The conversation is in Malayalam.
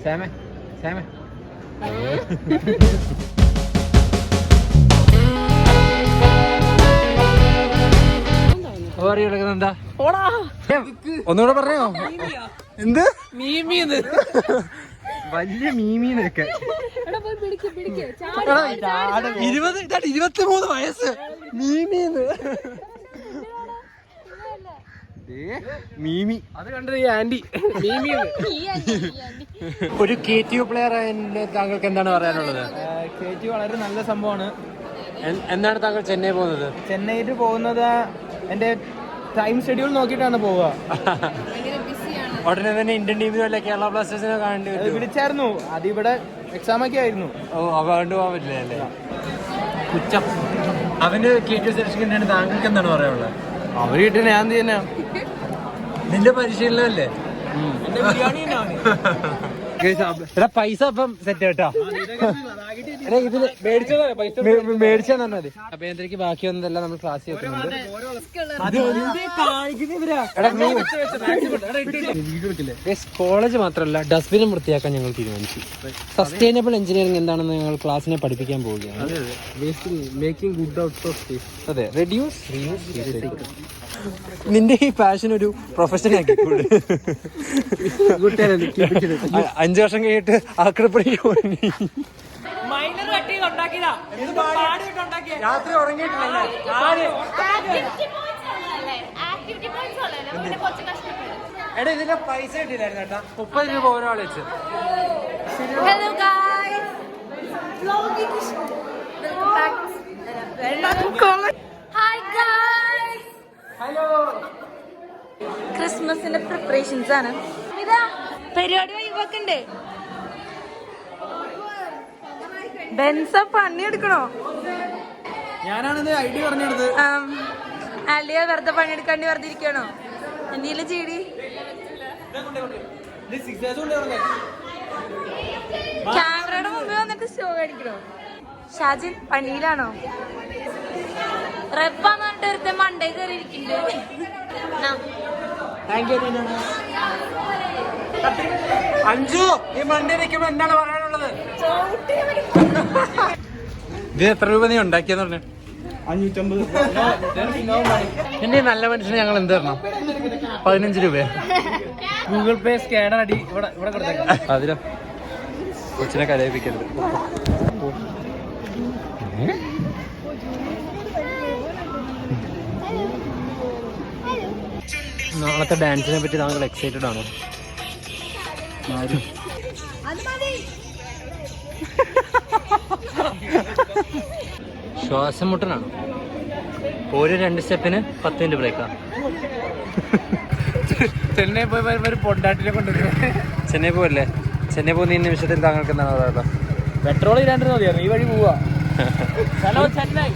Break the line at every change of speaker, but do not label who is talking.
സാമേ സാമേ എന്താ ഒന്നുകൂടെ പറഞ്ഞോ എന്ത് മീമീന്ന് വലിയ മീമീന്നൊക്കെ 23 വയസ്സ് മീമീന്ന് മീമി അത് കണ്ടത് ഈ ആന്റി ഒരു KTU പ്ലെയർ താങ്കൾക്ക് എന്താണ് പറയാനുള്ളത്?
KTU വളരെ നല്ല സംഭവമാണ്.
എന്താണ് താങ്കൾ ചെന്നൈ പോകുന്നത്?
ചെന്നൈയിൽ പോകുന്നത് എന്റെ ടൈം ഷെഡ്യൂൾ നോക്കിയിട്ടാണ് പോവുക.
ഉടനെ തന്നെ ഇന്ത്യൻ ടീമിന് വല്ല കേരള ബ്ലാസ്റ്റേഴ്സിനെ കാണേണ്ടി വരും.
വിളിച്ചായിരുന്നു, അതിവിടെ എക്സാം ഒക്കെ ആയിരുന്നു.
ഓ അവ കണ്ടുപോകാൻ പറ്റില്ല അല്ലേ? കുറ്റം. അവന്റെ KTU സെലക്ഷൻ താങ്കൾക്ക് എന്താണ് പറയാനുള്ളത്?
അവര് കിട്ടിയ ഞാൻ തന്നെ
നിന്റെ പരിശീലനല്ലേ? പൈസ അപ്പം സെറ്റ് കേട്ടോ. മേടിച്ചാൽ മതി. അഭ്യന്തരക്ക് ബാക്കി വന്നതെല്ലാം നമ്മൾ ക്ലാസ് ചെയ്യുന്നുണ്ട്. കോളേജ് മാത്രമല്ല ഡസ്റ്റ്ബിനും വൃത്തിയാക്കാൻ ഞങ്ങൾ തീരുമാനിച്ചു. സസ്റ്റൈനബിൾ എഞ്ചിനീയറിംഗ് എന്താണെന്ന് ഞങ്ങൾ ക്ലാസ്സിനെ പഠിപ്പിക്കാൻ പോവുകയാണ്. അതെ, റെഡ്യൂസ് റീയൂസ്. നിന്റെ ഈ പാഷൻ ഒരു പ്രൊഫഷൻ ആക്കിക്കൂടെ? 5 വർഷം കഴിഞ്ഞിട്ട് ആക്രപ്പണിക്ക് പോയി രാത്രി ഉറങ്ങിയിട്ടില്ല. എടാ ഇതിന്റെ പൈസ കിട്ടിയില്ലായിരുന്നു കേട്ടാ. 30 രൂപ ഒരാൾ വെച്ച്.
ക്രിസ്മസിന്റെ പ്രിപ്പറേഷൻസ് ആണ്. ഇതാ പരിപാടി ഒഴിവാക്കണ്ടേ? ബെൻസ പണിയെടുക്കണോ?
ഞാനാണിത് ഐഡിയ പറഞ്ഞെടുത്ത്.
അല്ലയോ വെറുതെ പണിയെടുക്കാണ്ടി വെറുതെ ഇരിക്കണോ? എന്തെങ്കിലും ചെയ്തി. ക്യാമറയുടെ മുമ്പിൽ വന്നിട്ട് ഷോ കാണിക്കണോ? ഷാജിൻ പണിയിലാണോ? റെപ്പാന്ന് പറഞ്ഞിട്ട് ഒരുത്തെ മണ്ടേ കയറിയിരിക്കുന്നുണ്ട്.
അഞ്ചു ഈ മണ്ടി നിൽക്കുമ്പോ എന്താണ് പറയാനുള്ളത്? ഇത് എത്ര രൂപ നീ ഉണ്ടാക്കിയെന്ന് പറഞ്ഞു? 550. എന്റെ നല്ല മനുഷ്യന് ഞങ്ങൾ എന്ത് തരണം? 15 രൂപ
ഗൂഗിൾ പേ സ്കാനർ അടി ഇവിടെ കൊടുത്തേക്കാം.
അതിലോ കൊച്ചിനെ കരയിപ്പിക്കരുത്. നാളത്തെ ഡാൻസിനെ പറ്റി താങ്കൾ എക്സൈറ്റഡ് ആണോ? ശ്വാസം മുട്ടനാണോ? ഒരു 2 സ്റ്റെപ്പിന് 10 മിനിറ്റ് ബ്രേക്കാ.
ചെന്നൈ പോയി ഒരു പൊണ്ടാട്ടിനെ കൊണ്ടുവരും.
ചെന്നൈ പോവല്ലേ? ചെന്നൈ പോകുന്ന ഈ നിമിഷത്തിൽ താങ്കൾക്ക് എന്താണ് പറയാനുള്ളത്?
പെട്രോൾ ഇല്ലാണ്ടിരുന്ന മതിയായിരുന്നു. ഈ വഴി പോവാ. ചെന്നൈ